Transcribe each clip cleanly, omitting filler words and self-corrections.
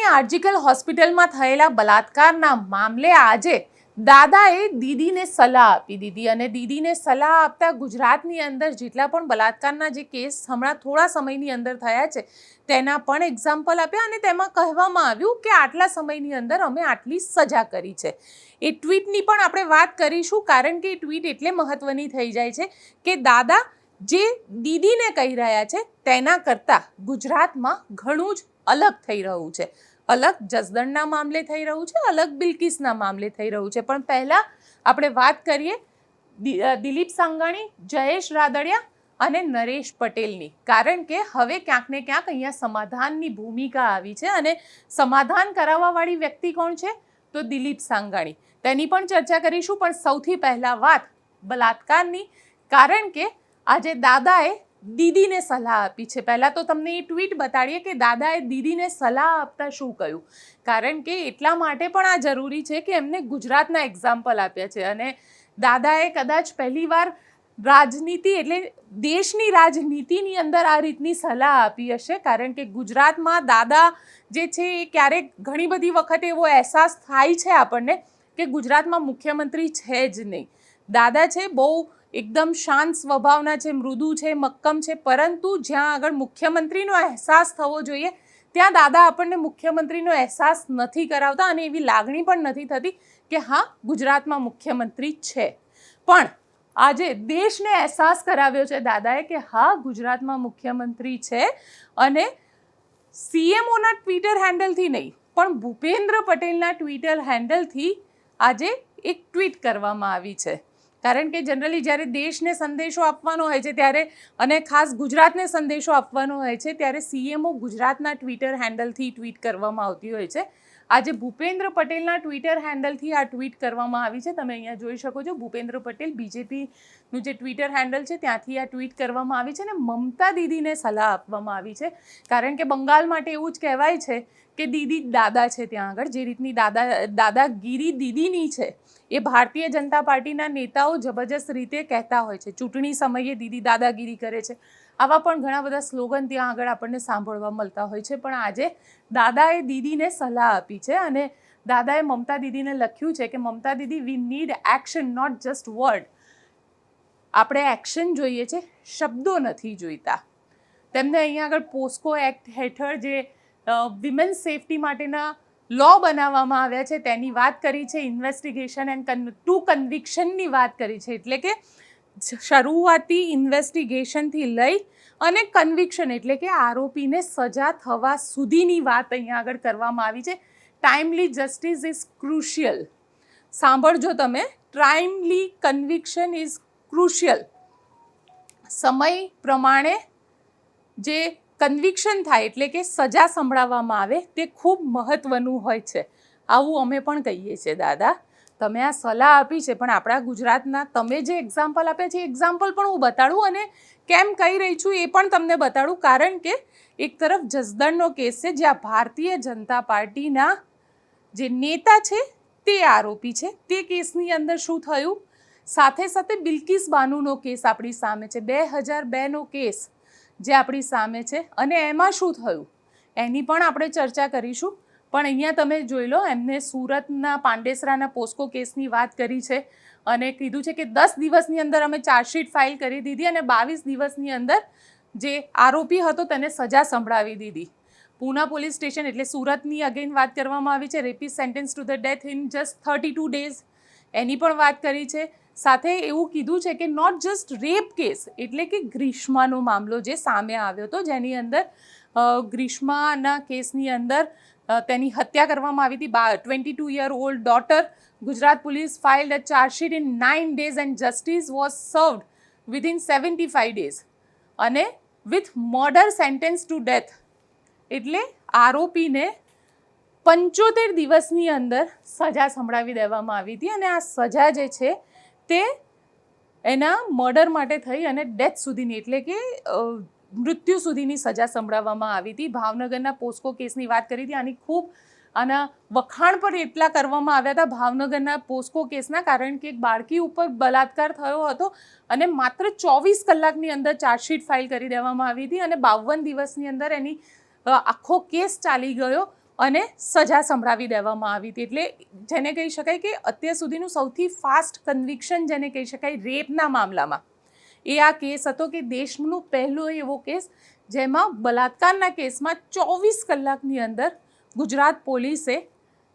વડોદરાની આરજીકલ હોસ્પિટલમાં થયેલા બલાત્કારના મામલે આજે દાદાએ દીદીને સલાહ આપી દીધી અને દીદીને સલાહ આપતા ગુજરાતની અંદર જેટલા પણ બલાત્કારના જે કેસ હમણાં થોડા સમયની અંદર થયા છે તેના પણ એક્ઝામ્પલ આપ્યા અને તેમાં કહેવામાં આવ્યું કે આટલા સમયની અંદર અમે આટલી સજા કરી છે. એ ટ્વીટની પણ આપણે વાત કરીશું, કારણ કે એ ટ્વીટ એટલે મહત્વની થઈ જાય છે કે દાદા જે દીદીને કહી રહ્યા છે તેના કરતાં ગુજરાતમાં ઘણું જ અલગ થઈ રહ્યું છે. અલગ જસદણના મામલે થઈ રહ્યું છે, અલગ બિલ્કિસના મામલે થઈ રહ્યું છે. પણ પહેલાં આપણે વાત કરીએ દિલીપ સાંઘાણી, જયેશ રાદડિયા અને નરેશ પટેલની, કારણ કે હવે ક્યાંક ને ક્યાંક અહીંયા સમાધાનની ભૂમિકા આવી છે અને સમાધાન કરાવવાવાળી વ્યક્તિ કોણ છે તો દિલીપ સાંઘાણી. તેની પણ ચર્ચા કરીશું. પણ સૌથી પહેલાં વાત બલાત્કારની, કારણ કે આજે દાદાએ દીદીને સલાહ આપી છે. પહેલાં તો તમને એ ટ્વીટ બતાડીએ કે દાદાએ દીદીને સલાહ આપતા શું કહ્યું, કારણ કે એટલા માટે પણ આ જરૂરી છે કે એમને ગુજરાતના એક્ઝામ્પલ આપ્યા છે અને દાદાએ કદાચ પહેલીવાર રાજનીતિ એટલે દેશની રાજનીતિની અંદર આ રીતની સલાહ આપી હશે, કારણ કે ગુજરાતમાં દાદા જે છે એ ક્યારેક ઘણી બધી વખત એવો અહેસાસ થાય છે આપણને કે ગુજરાતમાં મુખ્યમંત્રી છે જ નહીં. દાદા છે બહુ એકદમ શાંત સ્વભાવના છે, મૃદુ છે, મક્કમ છે, પરંતુ જ્યાં આગળ મુખ્યમંત્રીનો અહેસાસ થવો જોઈએ ત્યાં દાદા આપણને મુખ્યમંત્રીનો અહેસાસ નથી કરાવતા અને એવી લાગણી પણ નથી થતી કે હા ગુજરાતમાં મુખ્યમંત્રી છે. પણ આજે દેશને અહેસાસ કરાવ્યો છે દાદાએ કે હા ગુજરાતમાં મુખ્યમંત્રી છે અને સીએમઓના ટ્વિટર હેન્ડલથી નહીં પણ ભૂપેન્દ્ર પટેલના ટ્વિટર હેન્ડલથી આજે એક ટ્વીટ કરવામાં આવી છે. કારણ કે જનરલી જ્યારે દેશને સંદેશો આપવાનો હોય છે ત્યારે અને ખાસ ગુજરાતને સંદેશો આપવાનો હોય છે ત્યારે સીએમઓ ગુજરાતના ટ્વિટર હેન્ડલથી ટ્વીટ કરવામાં આવતી હોય છે. આજે ભૂપેન્દ્ર પટેલના ટ્વિટર હેન્ડલથી આ ટ્વીટ કરવામાં આવી છે. તમે અહીંયા જોઈ શકો છો ભૂપેન્દ્ર પટેલ બીજેપીનું જે ટ્વિટર હેન્ડલ છે ત્યાંથી આ ટ્વીટ કરવામાં આવી છે અને મમતા દીદીને સલાહ આપવામાં આવી છે, કારણ કે બંગાળ માટે એવું જ કહેવાય છે કે દીદી દાદા છે. ત્યાં આગળ જે રીતની દાદાગીરી દીદીની છે એ ભારતીય જનતા પાર્ટીના નેતાઓ જબરજસ્ત રીતે કહેતા હોય છે. ચૂંટણી સમયે દીદી દાદાગીરી કરે છે, આવા પણ ઘણા બધા સ્લોગન ત્યાં આગળ આપણને સાંભળવા મળતા હોય છે. પણ આજે દાદાએ દીદીને સલાહ આપી છે અને દાદાએ મમતા દીદીને લખ્યું છે કે Mamata Didi, we need action, not just word. આપણે એક્શન જોઈએ છે, શબ્દો નથી જોઈતા. તેમને અહીંયા આગળ પોસ્કો એક્ટ હેઠળ જે વિમેન્સ સેફટી માટેના લો બનાવવામાં આવ્યા છે તેની વાત કરી છે. ઇન્વેસ્ટિગેશન એન્ડ ટુ કન્વિક્શનની વાત કરી છે, એટલે કે શરૂઆતી ઇન્વેસ્ટિગેશનથી લઈ અને કન્વિક્શન એટલે કે આરોપીને સજા થવા સુધીની વાત અહીંયા આગળ કરવામાં આવી છે. Timely justice is crucial. સાંભળજો તમે, ટાઈમલી કન્વિક્શન ઇઝ ક્રુશિયલ. સમય પ્રમાણે જે કન્વિક્શન થાય એટલે કે સજા સંભળાવવામાં આવે તે ખૂબ મહત્ત્વનું હોય છે. આવું અમે પણ કહીએ છીએ. દાદા તમે આ સલાહ આપી છે પણ આપણા ગુજરાતના તમે જે એક્ઝામ્પલ આપ્યા છે એ એક્ઝામ્પલ પણ હું બતાડું અને કેમ કહી રહી છું એ પણ તમને બતાડું, કારણ કે એક તરફ જસદણનો કેસ છે જ્યાં ભારતીય જનતા પાર્ટીના જે નેતા છે તે આરોપી છે. તે કેસની અંદર શું થયું, સાથે સાથે બિલ્કિસ બાનુનો કેસ આપણી સામે છે, 2002નો કેસ જે આપણી સામે છે અને એમાં શું થયું એની પણ આપણે ચર્ચા કરીશું. પણ અહીંયા તમે જોઈ લો, એમને સુરતના પાંડેસરાના પોસ્કો કેસની વાત કરી છે અને કીધું છે કે 10 દિવસની અંદર અમે ચાર્જશીટ ફાઇલ કરી દીધી અને 22 દિવસની અંદર જે આરોપી હતો તેને સજા સંભળાવી દીધી. પૂના પોલીસ સ્ટેશન એટલે સુરતની અગેન વાત કરવામાં આવી છે. Rapist sentence to the death in just 32 days એની પણ વાત કરી છે. સાથે એવું કીધું છે કે નોટ જસ્ટ રેપ કેસ એટલે કે ગ્રીષ્માનો મામલો જે સામે આવ્યો હતો, જેની અંદર ગ્રીષ્માના કેસની અંદર તેની હત્યા કરવામાં આવી હતી. 22-year-old daughter. Gujarat police ફાઇલ્ડ a chargesheet in 9 days and justice was સર્વડ within 75 days અને with murder sentence two death એટલે આરોપીને 75 દિવસની અંદર સજા સંભળાવી દેવામાં આવી હતી અને આ સજા જે છે તે એના મર્ડર માટે થઈ અને ડેથ સુધીની એટલે કે મૃત્યુ સુધીની સજા સંભળાવવામાં આવી હતી. ભાવનગરના પોસ્કો કેસની વાત કરી હતી. આની ખૂબ આના વખાણ પણ એટલા કરવામાં આવ્યા હતા ભાવનગરના પોસ્કો કેસના, કારણ કે એક બાળકી ઉપર બલાત્કાર થયો હતો અને માત્ર 24 કલાકની અંદર ચાર્જશીટ ફાઇલ કરી દેવામાં આવી હતી અને 52 દિવસની અંદર એની આખો કેસ ચાલી ગયો. અને સજા સંભળાવી દેવામાં આવી હતી. એટલે જેને કહી શકાય કે અત્યાર સુધીનું સૌથી ફાસ્ટ કન્વિક્શન જેને કહી શકાય રેપના મામલામાં એ આ કેસ હતો કે દેશનું પહેલો એવો કેસ જેમાં બલાત્કારના કેસમાં 24 કલાકની અંદર ગુજરાત પોલીસે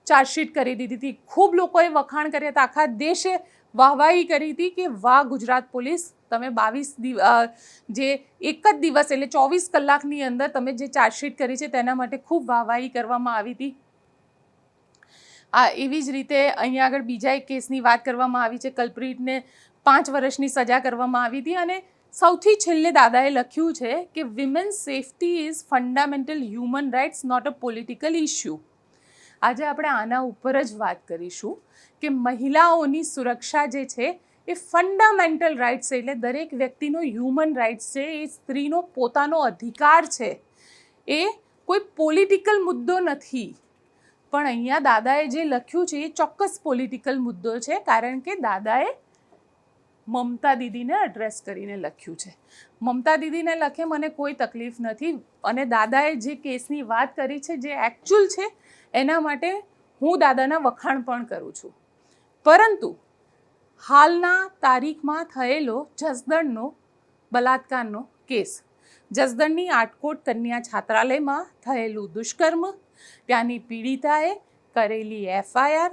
ચાર્જશીટ કરી દીધી હતી. ખૂબ લોકોએ વખાણ કર્યા હતા, આખા દેશે વાહવાહી કરી હતી કે વાહ ગુજરાત પોલીસ, તમે 22 જે એક જ દિવસ એટલે 24 કલાકની અંદર તમે જે ચાર્જશીટ કરી છે તેના માટે ખૂબ વાહવાહી કરવામાં આવી હતી. એવી જ રીતે અહીંયા આગળ બીજા એક કેસની વાત કરવામાં આવી છે. કલ્પ્રિટને 5 વર્ષની સજા કરવામાં આવી હતી અને સૌથી છેલ્લે દાદાએ લખ્યું છે કે women's safety is fundamental human rights not a political issue. આજે આપણે આના ઉપર જ વાત કરીશું કે મહિલાઓની સુરક્ષા જે છે એ ફંડામેન્ટલ રાઇટ્સ છે, એટલે દરેક વ્યક્તિનો હ્યુમન રાઇટ્સ છે, એ સ્ત્રીનો પોતાનો અધિકાર છે, એ કોઈ પોલિટિકલ મુદ્દો નથી. પણ અહીંયા દાદાએ જે લખ્યું છે એ ચોક્કસ પોલિટિકલ મુદ્દો છે, કારણ કે દાદાએ મમતા દીદીને એડ્રેસ કરીને લખ્યું છે. મમતા દીદીને લખે મને કોઈ તકલીફ નથી, અને દાદાએ જે કેસની વાત કરી છે જે એકચ્યુઅલ છે એના માટે હું દાદાના વખાણ પણ કરું છું. પરંતુ હાલના તારીખમાં થયેલો જસદણનો બલાત્કારનો કેસ, જસદણની આટકોટ કન્યા છાત્રાલયમાં થયેલું દુષ્કર્મ, ત્યાંની પીડિતાએ કરેલી FIR,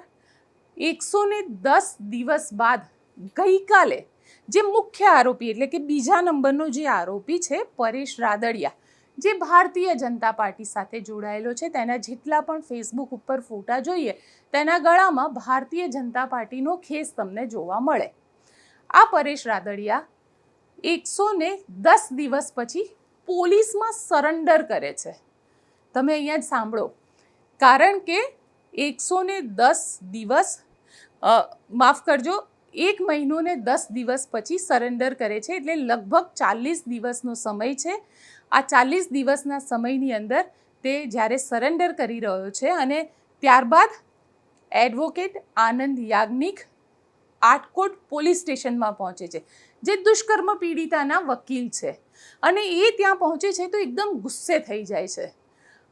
110 દિવસ બાદ ગઈકાલે જે મુખ્ય આરોપી એટલે કે બીજા નંબરનો જે આરોપી છે પરેશ રાદડિયા, જે ભારતીય જનતા પાર્ટી સાથે જોડાયેલો છે, તેના જેટલા પણ ફેસબુક ઉપર ફોટા જોઈએ તેના ગળામાં ભારતીય જનતા પાર્ટીનો ખેસ તમને જોવા મળે. આ પરેશ રાદડિયા 110 દિવસ પછી પોલીસમાં સરેન્ડર કરે છે. તમે અહીંયા જ સાંભળો, કારણ કે 110 દિવસ માફ કરજો 1 મહિનો ને 10 દિવસ પછી સરેન્ડર કરે છે, એટલે લગભગ 40 દિવસનો સમય છે. આ 40 દિવસના સમયની અંદર તે જ્યારે સરેન્ડર કરી રહ્યો છે અને ત્યારબાદ એડવોકેટ આનંદ યાજ્ઞિક આટકોટ પોલીસ સ્ટેશનમાં પહોંચે છે, જે દુષ્કર્મ પીડિતાના વકીલ છે, અને એ ત્યાં પહોંચે છે તો એકદમ ગુસ્સે થઈ જાય છે.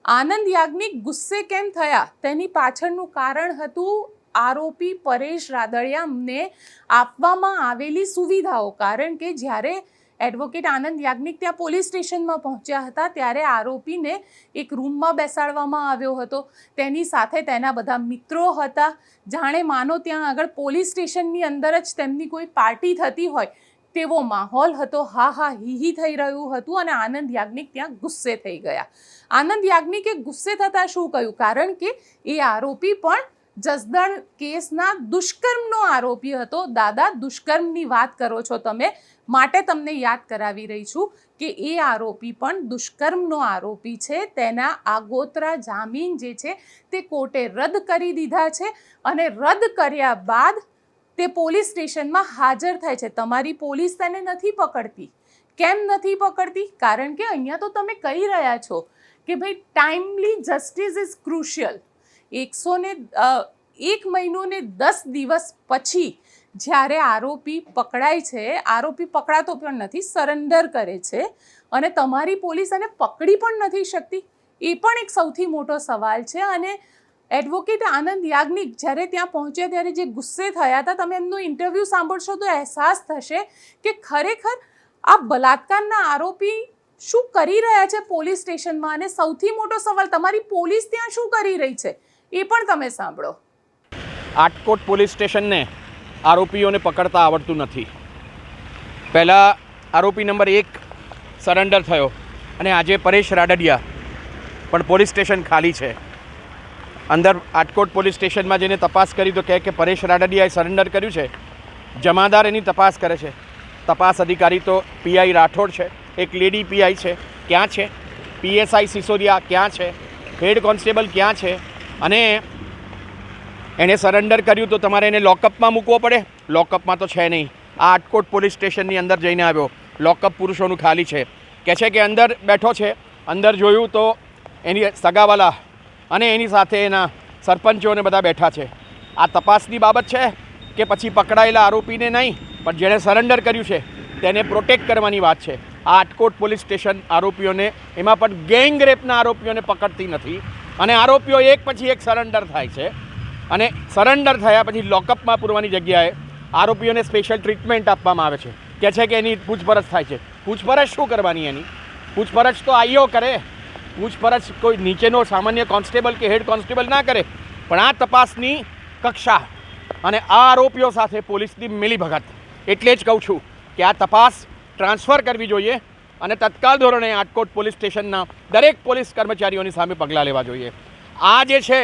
આનંદ યાજ્ઞિક ગુસ્સે કેમ થયા તેની પાછળનું કારણ હતું આરોપી પરેશ રાદડિયાને આપવામાં આવેલી સુવિધાઓ. કારણ કે જ્યારે એડવોકેટ આનંદ યાજ્ઞિક ત્યાં પોલીસ સ્ટેશનમાં પહોંચ્યા હતા ત્યારે આરોપીને એક રૂમમાં બેસાડવામાં આવ્યો હતો, તેની સાથે તેના બધા મિત્રો હતા, જાણે માનો ત્યાં આગળ પોલીસ સ્ટેશનની અંદર જ તેમની કોઈ પાર્ટી થતી હોય તેવો માહોલ હતો. હા હા હી થઈ રહ્યું હતું અને આનંદ યાજ્ઞિક ત્યાં ગુસ્સે થઈ ગયા. આનંદ યાજ્ઞિકે ગુસ્સે થતાં શું કહ્યું, કારણ કે એ આરોપી પણ જસદણ કેસના દુષ્કર્મનો આરોપી હતો. દાદા દુષ્કર્મની વાત કરો છો તમે, માટે તમને યાદ કરાવી રહી છું કે એ આરોપી પણ દુષ્કર્મનો આરોપી છે. તેના આગોતરા જામીન જે છે તે કોર્ટે રદ કરી દીધા છે, અને રદ કર્યા બાદ તે પોલીસ સ્ટેશનમાં હાજર થાય છે. તમારી પોલીસ તેને નથી પકડતી. કેમ નથી પકડતી? કારણ કે અહીંયા તો તમે કહી રહ્યા છો કે ભાઈ ટાઈમલી જસ્ટિસ ઇઝ ક્રુશિયલ. 1 મહિનો ને 10 દિવસ પછી જ્યારે આરોપી પકડાય છે, આરોપી પકડાતો પણ નથી, સરેન્ડર કરે છે, અને તમારી પોલીસ એને પકડી પણ નથી શકતી. એ પણ એક સૌથી મોટો સવાલ છે. અને એડવોકેટ આનંદ યાજ્ઞિક જ્યારે ત્યાં પહોંચ્યા ત્યારે જે ગુસ્સે થયા હતા, તમે એમનો ઇન્ટરવ્યૂ સાંભળશો તો અહેસાસ થશે કે ખરેખર આ બલાત્કારના આરોપી શું કરી રહ્યા છે પોલીસ સ્ટેશનમાં. અને સૌથી મોટો સવાલ, તમારી પોલીસ ત્યાં શું કરી રહી છે એ પણ તમે સાંભળો. આટકોટ પોલીસ સ્ટેશનને આરોપીઓને પકડતા આવડતું નથી. પહેલાં આરોપી નંબર 1 સરેન્ડર થયો, અને આજે પરેશ રાદડિયા પણ પોલીસ સ્ટેશન ખાલી છે. અંદર આટકોટ પોલીસ સ્ટેશનમાં જઈને તપાસ કરી તો કહે કે પરેશ રાદડિયાએ સરેન્ડર કર્યું છે. જમાદાર એની તપાસ કરે છે. તપાસ અધિકારી તો PI રાઠોડ છે, એક લેડી PI છે, ક્યાં છે? PSI સિસોદિયા ક્યાં છે? હેડ કોન્સ્ટેબલ ક્યાં છે? અને એણે સરેન્ડર કર્યું તો તમારે એને લોકઅપમાં મૂકવો પડે. લોકઅપમાં તો છે નહીં. આ આટકોટ પોલીસ સ્ટેશનની અંદર જઈને આવ્યો, લોકઅપ પુરુષોનું ખાલી છે. કહે છે કે અંદર બેઠો છે. અંદર જોયું તો એની સગાવાલા અને એની સાથે એના સરપંચો અને બધા બેઠા છે. આ તપાસની બાબત છે કે પછી પકડાયેલા આરોપીને નહીં, પણ જેણે સરેન્ડર કર્યું છે તેને પ્રોટેક્ટ કરવાની વાત છે. આ આટકોટ પોલીસ સ્ટેશન આરોપીઓને, એમાં પણ ગેંગ રેપના આરોપીઓને પકડતી નથી. અને આરોપીઓ એક પછી એક સરેન્ડર થાય છે અને સરેન્ડર થયા પછી લોકઅપમાં પૂરવાની જગ્યાએ આરોપીઓને સ્પેશિયલ ટ્રીટમેન્ટ આપવામાં આવે છે કે છે કે એની પૂછપરછ થાય છે. પૂછપરછ શું કરવાની એની? પૂછપરછ તો આઈઓ કરે, પૂછપરછ કોઈ નીચેનો સામાન્ય કોન્સ્ટેબલ કે હેડ કોન્સ્ટેબલ ના કરે. પણ આ તપાસની કક્ષા અને આ આરોપીઓ સાથે પોલીસની મિલીભગત, એટલે જ કહું છું કે આ તપાસ ટ્રાન્સફર કરવી જોઈએ અને તત્કાલ ધોરણે આટકોટ પોલીસ સ્ટેશનના દરેક પોલીસ કર્મચારીઓની સામે પગલાં લેવા જોઈએ. આ જે છે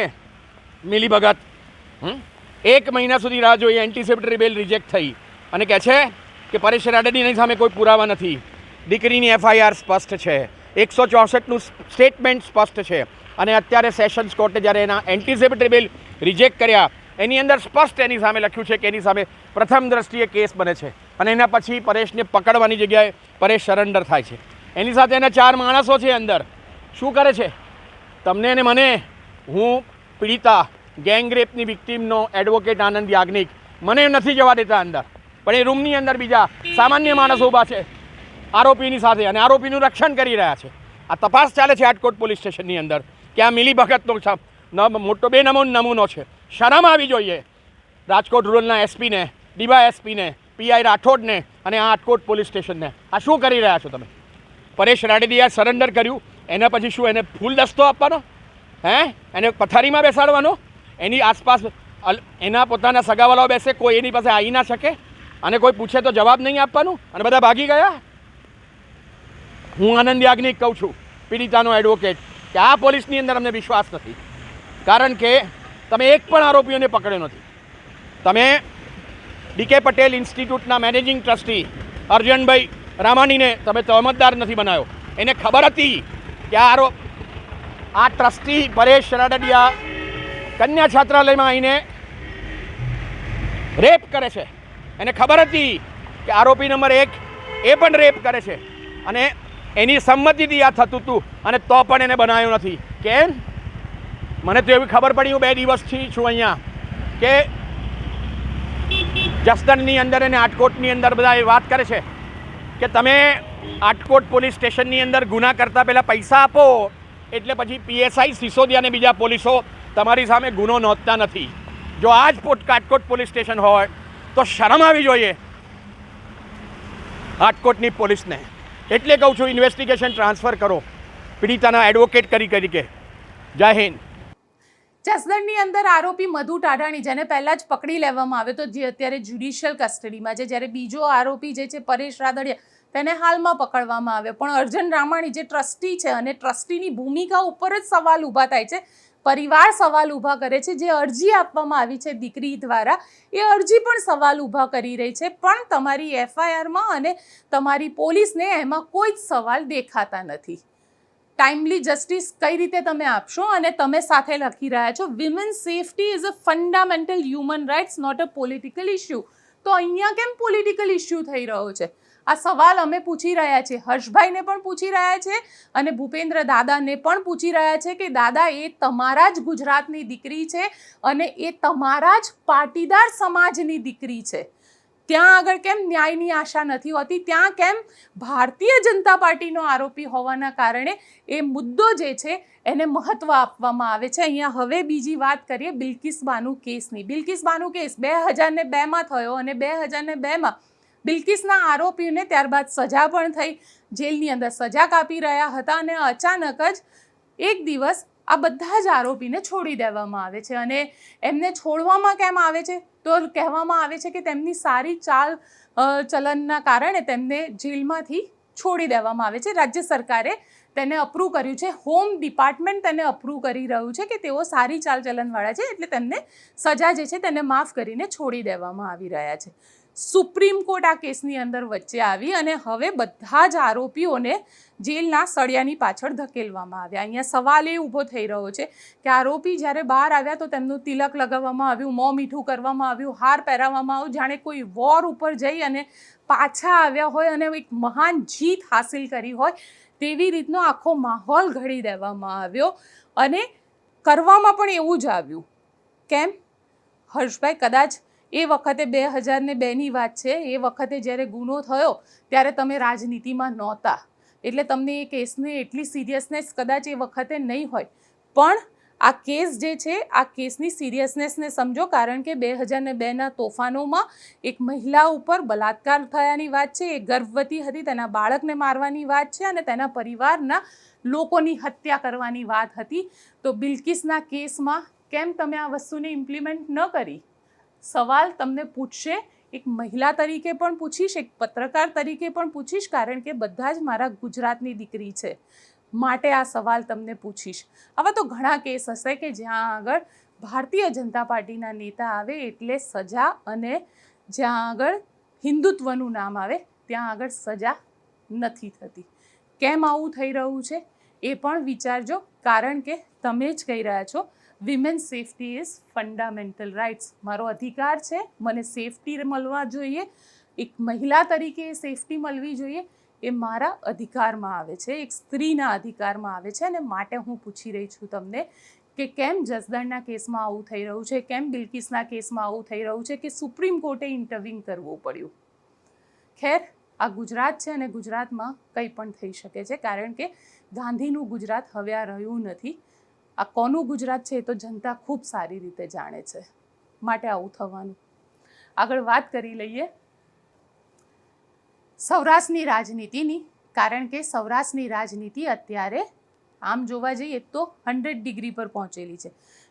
મિલીભગત, 1 મહિના સુધી રાહ જોઈએ, એન્ટિસિપેટરી બેલ રિજેક્ટ થઈ અને કહે છે કે પરેશ રાડડીની સામે કોઈ પુરાવા નથી. દીકરીની FIR સ્પષ્ટ છે, 164નું સ્ટેટમેન્ટ સ્પષ્ટ છે અને અત્યારે સેશન્સ કોર્ટે જ્યારે એના એન્ટિસિપેટરી બેલ રિજેક્ટ કર્યા એની અંદર સ્પષ્ટ એની સામે લખ્યું છે કે એની સામે પ્રથમ દ્રષ્ટિએ કેસ બને છે અને એના પછી પરેશને પકડવાની જગ્યાએ પરેશ સરેન્ડર થાય છે. એની સાથે એના 4 માણસો છે અંદર. શું કરે છે? તમને અને મને, હું પીડિતા ગેંગરેપની વિક્ટીમનો એડવોકેટ આનંદ યાજ્ઞિક, મને નથી જવા દેતા અંદર, પણ એ રૂમની અંદર બીજા સામાન્ય માણસો ઊભા છે આરોપીની સાથે અને આરોપીનું રક્ષણ કરી રહ્યા છે. આ તપાસ ચાલે છે આટકોટ પોલીસ સ્ટેશનની અંદર કે આ મિલીભગતનો મોટો નમૂનો છે. શરમ આવી જોઈએ રાજકોટ રૂરલના એસપીને, DYSPને, PI રાઠોડને અને આ આટકોટ પોલીસ સ્ટેશનને. આ શું કરી રહ્યા છો તમે? પરેશ રાડડીએ સરેન્ડર કર્યું, એના પછી શું એને ફૂલ દસ્તો આપવાનો? એને પથારીમાં બેસાડવાનો? એની આસપાસ એના પોતાના સગાવાલાઓ બેસે, કોઈ એની પાસે આવી ના શકે અને કોઈ પૂછે તો જવાબ નહીં આપવાનું અને બધા ભાગી ગયા? હું આનંદ યાજ્ઞિક કહું છું, પીડિતાનો એડવોકેટ, કે આ પોલીસની અંદર અમને વિશ્વાસ નથી, કારણ કે તમે એક પણ આરોપીઓને પકડ્યો નથી. તમે DK પટેલ ઇન્સ્ટિટ્યૂટના મેનેજિંગ ટ્રસ્ટી અર્જનભાઈ રામાણીને તમે તહમતદાર નથી બનાવ્યો. એને ખબર હતી કે આ ટ્રસ્ટી પરેશ રાડડિયા કન્યા છાત્રાલયમાં આવીને રેપ કરે છે. એને ખબર હતી કે આરોપી નંબર 1 એ પણ રેપ કરે છે અને એની સંમતિથી આ થતું હતું અને તો પણ એને બનાવ્યો નથી. કેમ? મને તો એવી ખબર પડી, હું 2 દિવસથી છું અહીંયા, કે જસદણની અંદર અને આટકોટની અંદર બધા એ વાત કરે છે કે તમે આટકોટ પોલીસ સ્ટેશનની અંદર ગુના કરતાં પહેલાં પૈસા આપો એટલે પછી PSI સિસોદિયા અને બીજા પોલીસો તમારી સામે ગુનો નોંધતા નથી. જો આ જ આટકોટ પોલીસ સ્ટેશન હોય તો શરમ આવી જોઈએ આટકોટની પોલીસને. એટલે કહું છું, ઇન્વેસ્ટિગેશન ટ્રાન્સફર કરો પીડિતાના એડવોકેટ તરીકે. જય હિન્દ. જસદણની અંદર આરોપી મધુ ટાઢાણી, જેને પહેલાં જ પકડી લેવામાં આવ્યો તો, જે અત્યારે જ્યુડિશિયલ કસ્ટડીમાં છે, જ્યારે બીજો આરોપી જે છે પરેશ રાદડિયા, તેને હાલમાં પકડવામાં આવ્યો. પણ અર્જન રામાણી જે ટ્રસ્ટી છે અને ટ્રસ્ટીની ભૂમિકા ઉપર જ સવાલ ઊભા થાય છે. પરિવાર સવાલ ઊભા કરે છે. જે અરજી આપવામાં આવી છે દીકરી દ્વારા, એ અરજી પણ સવાલ ઊભા કરી રહી છે, પણ તમારી FIRમાં અને તમારી પોલીસને એમાં કોઈ જ સવાલ દેખાતા નથી. ટાઈમલી જસ્ટિસ કઈ રીતે તમે આપશો? અને તમે સાથે લખી રહ્યા છો women safety is a fundamental human rights, not a political issue. તો અહીંયા કેમ પોલિટિકલ ઇશ્યુ થઈ રહ્યો છે? આ સવાલ અમે પૂછી રહ્યા છીએ, હર્ષભાઈને પણ પૂછી રહ્યા છે અને ભૂપેન્દ્ર દાદાને પણ પૂછી રહ્યા છે કે દાદા, એ તમારા જ ગુજરાતની દીકરી છે અને એ તમારા જ પાટીદાર સમાજની દીકરી છે. ત્યાં આગળ કેમ ન્યાયની આશા નથી હોતી? ત્યાં કેમ ભારતીય જનતા પાર્ટીનો આરોપી હોવાના કારણે એ મુદ્દો જે છે એને મહત્વ આપવામાં આવે છે? અહીંયા હવે બીજી વાત કરીએ બિલ્કિસ બાનુ કેસની. બિલ્કિસ બાનુ કેસ 2002માં થયો અને 2002માં બિલ્કિસના આરોપીઓને ત્યારબાદ સજા પણ થઈ, જેલની અંદર સજા કાપી રહ્યા હતા અને અચાનક જ એક દિવસ આ બધા જ આરોપીને છોડી દેવામાં આવે છે. અને એમને છોડવામાં કેમ આવે છે? તો કહેવામાં આવે છે કે તેમની સારી ચાલ ચલનના કારણે તેમને જેલમાંથી છોડી દેવામાં આવે છે. રાજ્ય સરકારે તેને અપ્રૂવ કર્યું છે, હોમ ડિપાર્ટમેન્ટ તેને અપ્રૂવ કરી રહ્યું છે કે તેઓ સારી ચાલ ચલનવાળા છે, એટલે તેમને સજા જે છે તેને માફ કરીને છોડી દેવામાં આવી રહ્યા છે. સુપ્રીમ કોર્ટ આ કેસની અંદર વચ્ચે આવી અને હવે બધા જ આરોપીઓને જેલના સળિયાની પાછળ ધકેલવામાં આવ્યા. અહીંયા સવાલ એ ઊભો થઈ રહ્યો છે કે આરોપી જ્યારે બહાર આવ્યા તો તેમનું તિલક લગાવવામાં આવ્યું, મોં મીઠું કરવામાં આવ્યું, હાર પહેરાવવામાં આવ્યું, જાણે કોઈ વોર ઉપર જઈ અને પાછા આવ્યા હોય અને એક મહાન જીત હાસિલ કરી હોય તેવી રીતનો આખો માહોલ ઘડી દેવામાં આવ્યો. અને કરવામાં પણ એવું જ આવ્યું. કેમ હર્ષભાઈ? કદાચ એ વખતે 2002ની વાત છે, એ વખતે જ્યારે ગુનો થયો ત્યારે તમે રાજનીતિમાં નહોતા, એટલે તમને એ કેસને એટલી સિરિયસનેસ કદાચ એ વખતે નહીં હોય. પણ આ કેસ જે છે, આ કેસની સિરિયસનેસને સમજો, કારણ કે 2002ના તોફાનોમાં એક મહિલા ઉપર બલાત્કાર થયાની વાત છે, એ ગર્ભવતી હતી, તેના બાળકને મારવાની વાત છે અને તેના પરિવારના લોકોની હત્યા કરવાની વાત હતી. તો બિલ્કિસના કેસમાં કેમ તમે આ વસ્તુને ઇમ્પ્લિમેન્ટ ન કરી? સવાલ તમને પૂછશે, એક મહિલા તરીકે પણ પૂછીશ, એક પત્રકાર તરીકે પણ પૂછીશ, કારણ કે બધા જ મારા ગુજરાતની દીકરી છે, માટે આ સવાલ તમને પૂછીશ. આવા તો ઘણા કેસ હશે કે જ્યાં આગળ ભારતીય જનતા પાર્ટીના નેતા આવે એટલે સજા, અને જ્યાં આગળ હિન્દુત્વનું નામ આવે ત્યાં આગળ સજા નથી થતી. કેમ આવું થઈ રહ્યું છે એ પણ વિચારજો, કારણ કે તમે જ કહી રહ્યા છો women's safety is fundamental rights. મારો અધિકાર છે, મને સેફટી મળવા જોઈએ, એક મહિલા તરીકે એ સેફટી મળવી જોઈએ, એ મારા અધિકારમાં આવે છે, એક સ્ત્રીના અધિકારમાં આવે છે. અને માટે હું પૂછી રહી છું તમને કે કેમ જસદણના કેસમાં આવું થઈ રહ્યું છે, કેમ બિલ્કિસના કેસમાં આવું થઈ રહ્યું છે કે સુપ્રીમ કોર્ટે ઇન્ટરવ્યૂ કરવું પડ્યું. ખેર, આ ગુજરાત છે અને ગુજરાતમાં કંઈ પણ થઈ શકે છે, કારણ કે ગાંધીનું ગુજરાત હવે આ રહ્યું નથી. આ કોનું ગુજરાત છે એ તો જનતા ખૂબ સારી રીતે જાણે છે, માટે આવું થવાનું. આગળ વાત કરી લઈએ સૌરાષ્ટ્રની રાજનીતિની, કારણ કે સૌરાષ્ટ્રની રાજનીતિ અત્યારે આમ જોવા જઈએ તો 100 ડિગ્રી પર પહોંચેલી છે.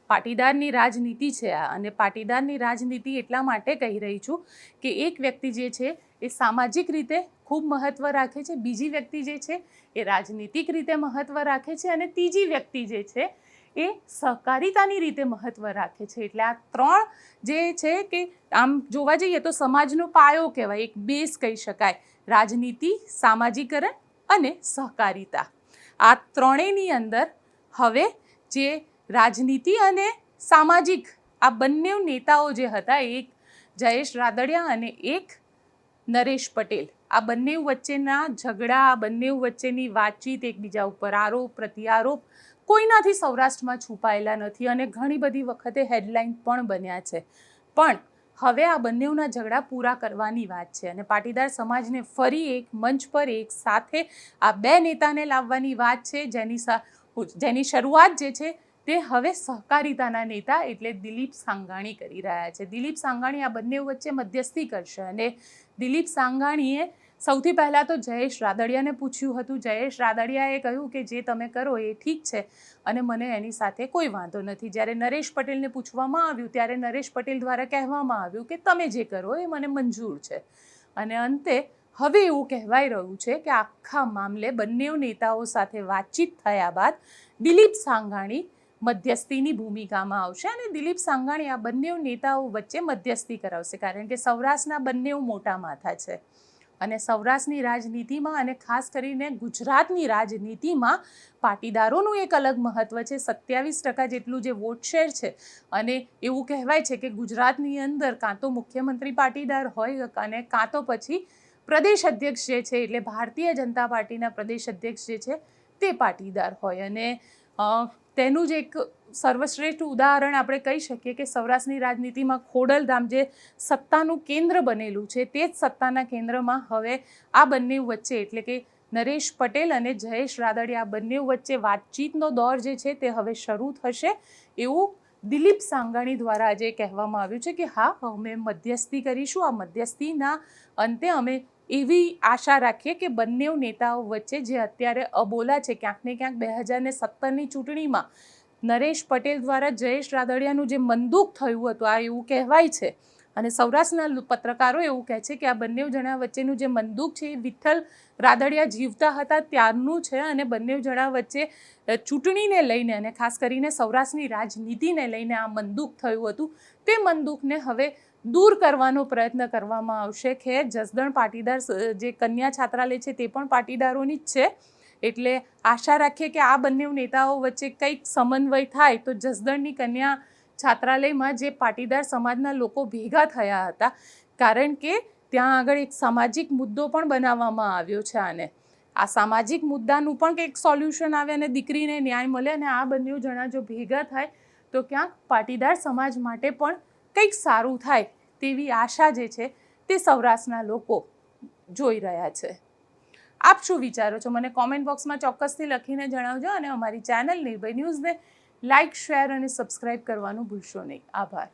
પાટીદારની રાજનીતિ છે આ, અને પાટીદારની રાજનીતિ એટલા માટે કહી રહી છું કે એક વ્યક્તિ જે છે એ સામાજિક રીતે ખૂબ મહત્ત્વ રાખે છે, બીજી વ્યક્તિ જે છે એ રાજનીતિક રીતે મહત્ત્વ રાખે છે, અને ત્રીજી વ્યક્તિ જે છે એ સહકારિતાની રીતે મહત્ત્વ રાખે છે. એટલે આ ત્રણ જે છે કે આમ જોવા જઈએ તો સમાજનો પાયો કહેવાય, એક બેઝ કહી શકાય, રાજનીતિ, સામાજિકરણ અને સહકારિતા. આ ત્રણેયની અંદર હવે જે રાજનીતિ અને સામાજિક આ બંને નેતાઓ જે હતા, એક જયેશ રાદડિયા અને એક નરેશ પટેલ, આ બંને વચ્ચેના ઝઘડા, આ બંને વચ્ચેની વાતચીત, એકબીજા ઉપર આરોપ પ્રત્યારોપ કોઈનાથી સૌરાષ્ટ્રમાં છુપાયેલા નથી અને ઘણી બધી વખતે હેડલાઇન પણ બન્યા છે. પણ હવે આ બંનેના ઝઘડા પૂરા કરવાની વાત છે અને પાટીદાર સમાજને ફરી એક મંચ પર એક સાથે આ બે નેતાને લાવવાની વાત છે, જેની શરૂઆત જે છે તે હવે સહકારિતાના નેતા એટલે દિલીપ સાંઘાણી કરી રહ્યા છે. દિલીપ સાંઘાણી આ બંને વચ્ચે મધ્યસ્થી કરશે અને દિલીપ સાંઘાણીએ સૌથી પહેલાં તો જયેશ રાદડિયાને પૂછ્યું હતું. જયેશ રાદડિયાએ કહ્યું કે જે તમે કરો એ ઠીક છે અને મને એની સાથે કોઈ વાંધો નથી. જ્યારે નરેશ પટેલને પૂછવામાં આવ્યું ત્યારે નરેશ પટેલ દ્વારા કહેવામાં આવ્યું કે તમે જે કરો એ મને મંજૂર છે. અને અંતે હવે એવું કહેવાઈ રહ્યું છે કે આખા મામલે બંને નેતાઓ સાથે વાતચીત થયા બાદ દિલીપ સાંઘાણી મધ્યસ્થીની ભૂમિકામાં આવશે અને દિલીપ સાંઘાણી આ બંને નેતાઓ વચ્ચે મધ્યસ્થી કરાવશે, કારણ કે સૌરાષ્ટ્રના બંને મોટા માથા છે અને સૌરાષ્ટ્રની રાજનીતિમાં અને ખાસ કરીને ગુજરાતની રાજનીતિમાં પાટીદારોનું એક અલગ મહત્ત્વ છે. 27% જેટલું જે વોટ શેર છે અને એવું કહેવાય છે કે ગુજરાતની અંદર કાં તો મુખ્યમંત્રી પાટીદાર હોય અને કાં તો પછી પ્રદેશ અધ્યક્ષ જે છે એટલે ભારતીય જનતા પાર્ટીના પ્રદેશ અધ્યક્ષ જે છે તે પાટીદાર હોય. અને તેનું જ એક સર્વશ્રેષ્ઠ ઉદાહરણ આપણે કહી શકીએ કે સૌરાષ્ટ્રની રાજનીતિમાં ખોડલધામ જે સત્તાનું કેન્દ્ર બનેલું છે, તે જ સત્તાના કેન્દ્રમાં હવે આ બંને વચ્ચે એટલે કે નરેશ પટેલ અને જયેશ રાદડિયા આ બંને વચ્ચે વાતચીતનો દોર જે છે તે હવે શરૂ થશે એવું દિલીપ સાંઘાણી દ્વારા આજે કહેવામાં આવ્યું છે કે હા, અમે મધ્યસ્થી કરીશું. આ મધ્યસ્થીના અંતે અમે એવી આશા રાખીએ કે બંને નેતાઓ વચ્ચે જે અત્યારે અબોલા છે, ક્યાંક ને ક્યાંક 2017ની ચૂંટણીમાં નરેશ પટેલ દ્વારા જયેશ રાદડિયાનું જે મંદુક થયું હતું, આ એવું કહેવાય છે અને સૌરાષ્ટ્રના પત્રકારો એવું કહે છે કે આ બંને જણા વચ્ચેનું જે મંદુક છે એ વિઠ્ઠલ રાદડિયા જીવતા હતા ત્યારનું છે અને બંને જણા વચ્ચે ચૂંટણીને લઈને અને ખાસ કરીને સૌરાષ્ટ્રની રાજનીતિને લઈને આ મંદુક થયું હતું. તે મંદુકને હવે દૂર કરવાનો પ્રયત્ન કરવામાં આવશે. ખેર, જસદણ પાટીદાર જે કન્યા છાત્રાલય છે તે પણ પાટીદારોની જ છે, એટલે આશા રાખીએ કે આ બંને નેતાઓ વચ્ચે કંઈક સમન્વય થાય તો જસદણની કન્યા છાત્રાલયમાં જે પાટીદાર સમાજના લોકો ભેગા થયા હતા, કારણ કે ત્યાં આગળ એક સામાજિક મુદ્દો પણ બનાવવામાં આવ્યો છે અને આ સામાજિક મુદ્દાનું પણ કંઈક સોલ્યુશન આવે અને દીકરીને ન્યાય મળે અને આ બંને જણા જો ભેગા થાય તો ક્યાંક પાટીદાર સમાજ માટે પણ કંઈક સારું થાય તેવી આશા જે છે તે સૌરાષ્ટ્રના લોકો જોઈ રહ્યા છે. આપ શું વિચારો છો મને કોમેન્ટ બોક્સમાં ચોક્કસથી લખીને જણાવજો અને અમારી ચેનલ નિર્ભય ન્યૂઝને લાઇક, શેર અને સબસ્ક્રાઇબ કરવાનું ભૂલશો નહીં. આભાર.